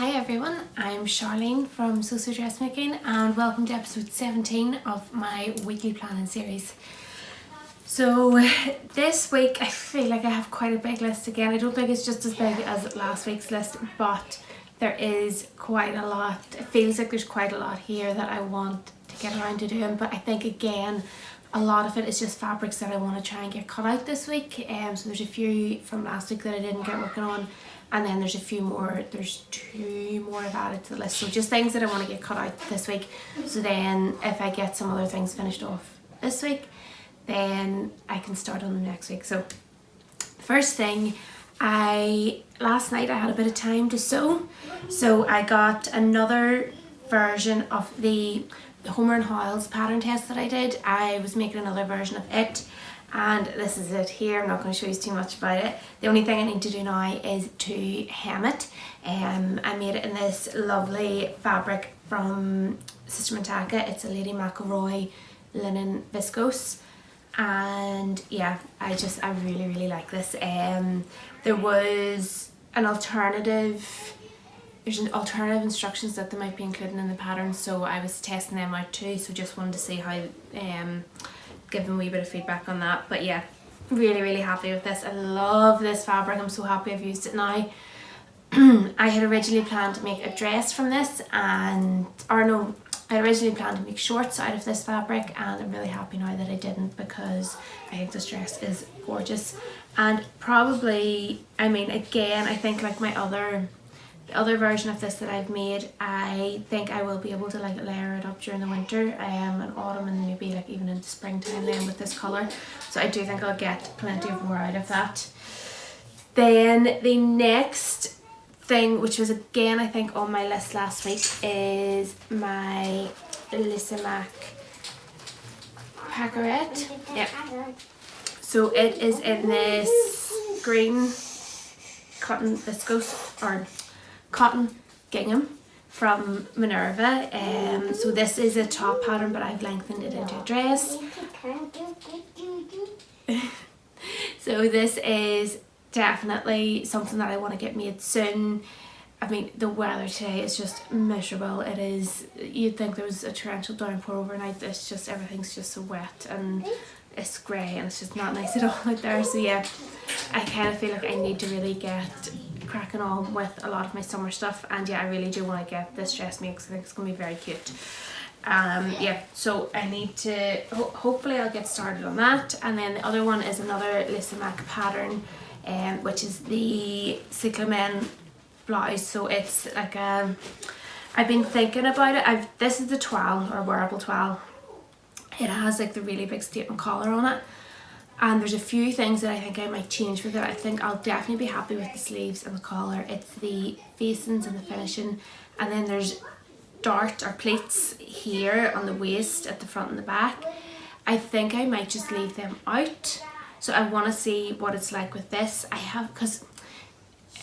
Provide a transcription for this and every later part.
Hi everyone, I'm Sharlene from So Dressmaking and welcome to episode 17 of my weekly planning series. So this week I feel like I have quite a big list again. I don't think it's just as big as last week's list, but there is quite a lot. It feels like there's quite a lot here that I want to get around to doing, but I think again a lot of it is just fabrics that I want to try and get cut out this week. So there's a few from last week that I didn't get working on, and then there's a few more, there's 2 more I've added to the list. So just things that I want to get cut out this week, so then if I get some other things finished off this week, then I can start on them next week. So first thing, last night I had a bit of time to sew, so I got another version of the Homer Howells pattern test that I did. I was making another version of it, and this is it here. I'm not going to show you too much about it. The only thing I need to do now is to hem it. I made it in this lovely fabric from Sister Mintaka. It's a Lysimaque linen viscose, and yeah, I really like this. There was an alternative. There's an alternative instructions that they might be including in the pattern, so I was testing them out too, so just wanted to see how, give them a wee bit of feedback on that. But yeah, really happy with this. I love this fabric. I'm so happy I've used it now. I had originally planned to make a dress from this, I originally planned to make shorts out of this fabric, and I'm really happy now that I didn't, because I think this dress is gorgeous. And probably, I mean, again, I think like the other version of this that I've made, I think I will be able to like layer it up during the winter and autumn, and maybe like even into springtime then with this colour. So I do think I'll get plenty of more out of that. Then the next thing, which was again I think on my list last week, is my Lysimaque Paquarette. Yeah. So it is in this green cotton viscose, or cotton gingham from Minerva. So this is a top pattern, but I've lengthened it into a dress. So this is definitely something that I want to get made soon. I mean, the weather today is just miserable. It is, you'd think there was a torrential downpour overnight. It's just, everything's just so wet and it's grey and it's just not nice at all out there. So yeah, I kind of feel like I need to really get cracking on with a lot of my summer stuff, and yeah, I really do want to get this dress made because I think it's going to be very cute. Yeah, so I need to, hopefully I'll get started on that. And then the other one is another Lysimaque pattern, which is the Cyclamen blouse. So it's like I've been thinking about it. This is the toile, or wearable toile. It has like the really big statement collar on it, and there's a few things that I think I might change with it. I think I'll definitely be happy with the sleeves and the collar. It's the facings and the finishing, and then there's dart or pleats here on the waist at the front and the back. I think I might just leave them out. So I want to see what it's like with this. Because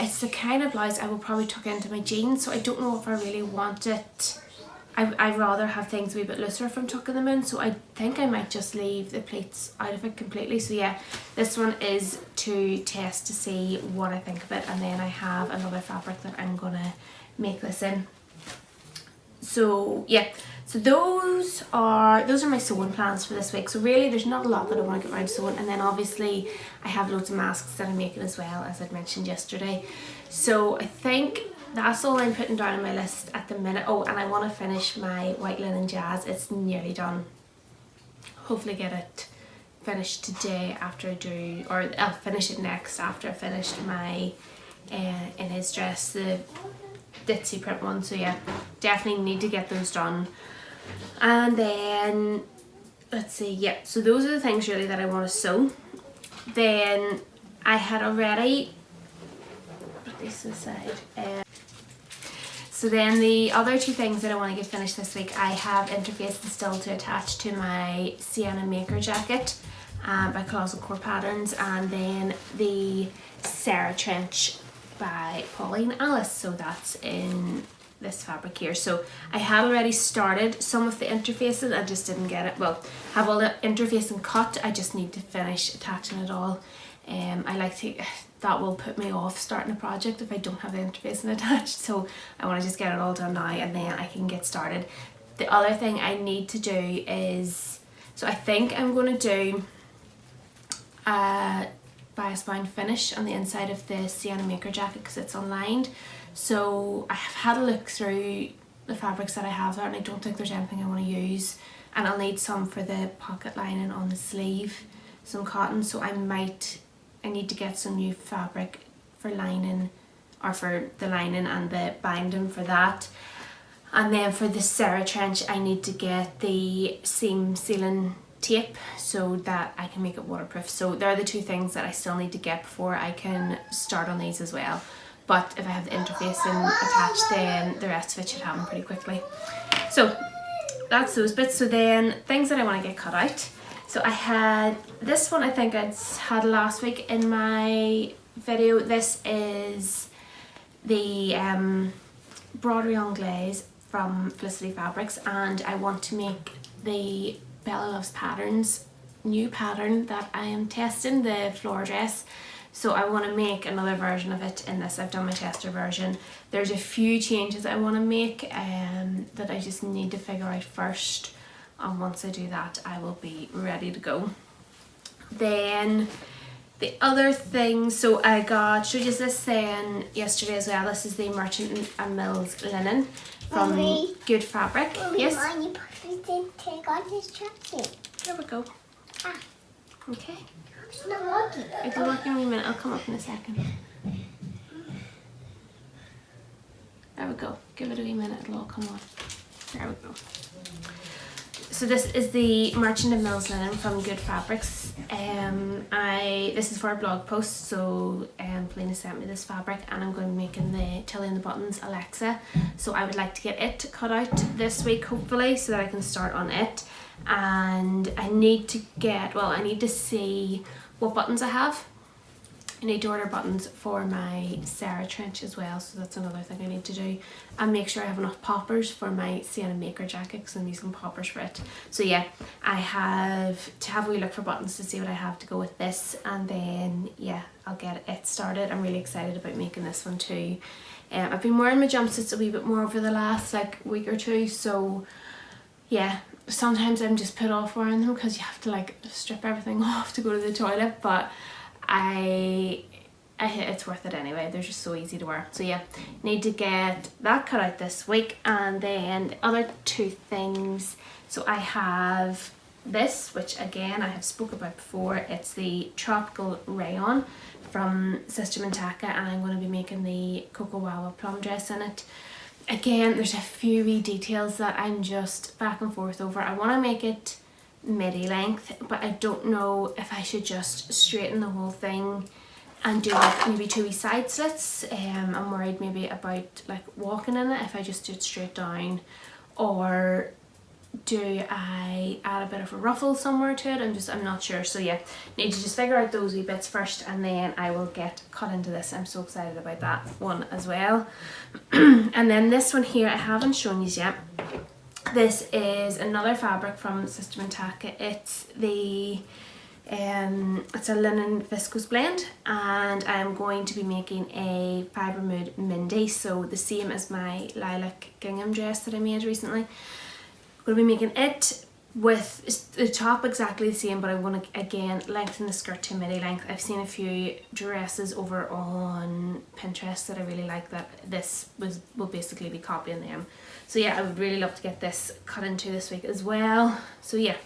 it's the kind of blouse I will probably tuck into my jeans, so I don't know if I really want it. I'd rather have things a wee bit looser if I'm tucking them in, so I think I might just leave the pleats out of it completely. So yeah, this one is to test to see what I think of it, and then I have another fabric that I'm gonna make this in. So yeah, so those are my sewing plans for this week. So really there's not a lot that I want to get around sewing, and then obviously I have loads of masks that I'm making as well, as I'd mentioned yesterday. So I think that's all I'm putting down on my list at the minute. Oh, and I want to finish my white linen jazz. It's nearly done. Hopefully get it finished today after I do, or I'll finish it next after I finished my in his dress, the Ditsy print one. So yeah, definitely need to get those done. And then let's see, yeah, so those are the things really that I want to sew. Then I had already put these to the side. So then the other 2 things that I want to get finished this week, I have interfaced still to attach to my Sienna maker jacket by Closet Core Patterns, and then the Sarah trench by Pauline Alice. So that's in this fabric here. So I had already started some of the interfaces, I just didn't get it. Well, have all the interfacing cut, I just need to finish attaching it all. I like to, that will put me off starting a project if I don't have the interfacing attached. So I want to just get it all done now and then I can get started. The other thing I need to do is, so I think I'm going to do a bias bound finish on the inside of the Sienna maker jacket because it's unlined. So I have had a look through the fabrics that I have there and I don't think there's anything I want to use, and I'll need some for the pocket lining on the sleeve, some cotton, so I need to get some new fabric for lining, or for the lining and the binding for that. And then for the Serra trench I need to get the seam sealing tape so that I can make it waterproof. So they're the two things that I still need to get before I can start on these as well. But if I have the interfacing attached, then the rest of it should happen pretty quickly. So that's those bits. So then things that I want to get cut out. So I had this one, I think I had last week in my video. This is the broad Rayon glaze from Felicity Fabrics, and I want to make the Bella Loves Patterns new pattern that I am testing, the Flor dress. So I want to make another version of it in this. I've done my tester version. There's a few changes I want to make that I just need to figure out first, and once I do that I will be ready to go. Then the other thing, so I showed you this then yesterday as well. This is the Merchant and Mills linen from Mommy. Good Fabric. Mommy, Yes? Mommy, didn't take on this jacket. Here we go. Ah, Okay. it's not working. It'll work in a minute. I'll come up in a second. There we go. Give it a wee minute. It'll all come on. There we go. So this is the Merchant and Mills linen from Good Fabrics. This is for a blog post, so Pauline sent me this fabric and I'm going to be making the Tilly and the Buttons Alexa. So I would like to get it cut out this week hopefully so that I can start on it. And I need to see what buttons I have. I need to order buttons for my Serra trench as well, so that's another thing I need to do, and make sure I have enough poppers for my Sienna maker jacket because I'm using poppers for it. So yeah, I have to have a wee look for buttons to see what I have to go with this, and then yeah, I'll get it started. I'm really excited about making this one too. I've been wearing my jumpsuits a wee bit more over the last week or two, so yeah, sometimes I'm just put off wearing them because you have to strip everything off to go to the toilet, but it's worth it anyway. They're just so easy to wear. So yeah, need to get that cut out this week. And then the other two things, so I have this, which again I have spoke about before. It's the Tropical Rayon from Sister Mintaka, and I'm going to be making the Coco Wawa plum dress in it. Again, there's a few wee details that I'm just back and forth over. I want to make it midi length, but I don't know if I should just straighten the whole thing and do maybe two wee side slits. I'm worried maybe about walking in it if I just do it straight down, or do I add a bit of a ruffle somewhere to it? I'm not sure. So yeah, need to just figure out those wee bits first, and then I will get cut into this. I'm so excited about that one as well. And then this one here I haven't shown you yet. This is another fabric from Sister Mintaka. It's it's a linen viscose blend, and I'm going to be making a Fibre Mood Mindy, so the same as my lilac gingham dress that I made recently. I'm going to be making it with the top exactly the same, but I'm going to again lengthen the skirt to midi length. I've seen a few dresses over on Pinterest that I really like, that this will basically be copying them. So yeah, I would really love to get this cut into this week as well. So yeah,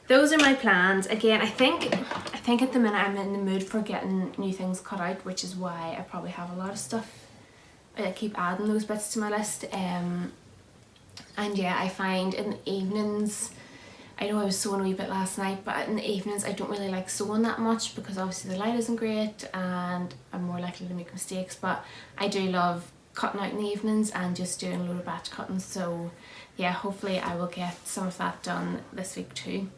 those are my plans. Again, I think at the minute I'm in the mood for getting new things cut out, which is why I probably have a lot of stuff. I keep adding those bits to my list. And yeah, I find in the evenings, I know I was sewing a wee bit last night, but in the evenings I don't really like sewing that much because obviously the light isn't great and I'm more likely to make mistakes, but I do love cutting out in the evenings and just doing a load of batch cutting. So yeah, hopefully I will get some of that done this week too.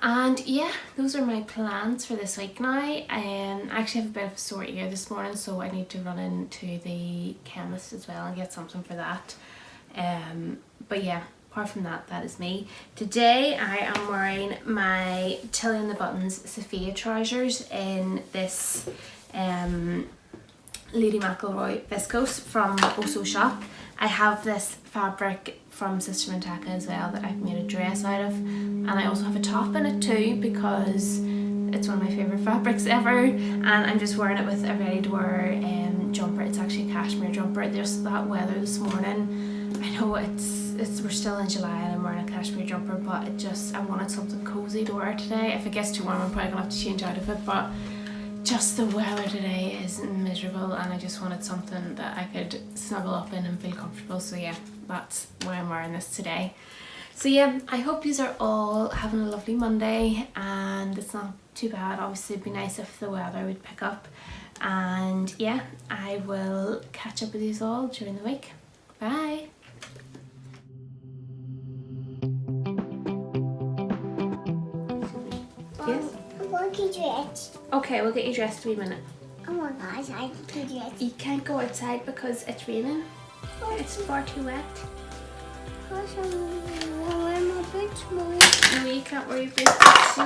And yeah, those are my plans for this week now. I actually have a bit of a sore ear this morning, so I need to run into the chemist as well and get something for that. But yeah, apart from that, that is me. Today I am wearing my Tilly and the Buttons Sophia trousers in this Lady McElroy Viscose from Oso Shop. I have this fabric from Sister Mintaka as well that I've made a dress out of, and I also have a top in it too because it's one of my favourite fabrics ever, and I'm just wearing it with a ready to wear jumper. It's actually a cashmere jumper. There's that weather this morning. I know we're still in July and I'm wearing a cashmere jumper, but I wanted something cozy to wear today. If it gets too warm I'm probably gonna have to change out of it, but just the weather today is miserable and I just wanted something that I could snuggle up in and feel comfortable. So yeah, that's why I'm wearing this today. So yeah, I hope you are all having a lovely Monday and it's not too bad. Obviously it'd be nice if the weather would pick up, and yeah, I will catch up with you all during the week. Bye. Yes? I want to get dressed. Okay, we'll get you dressed in a minute. I want to go outside to get dressed. You can't go outside because it's raining. It's far too wet. I want to wear my boots, Mummy. No, you can't wear your boots.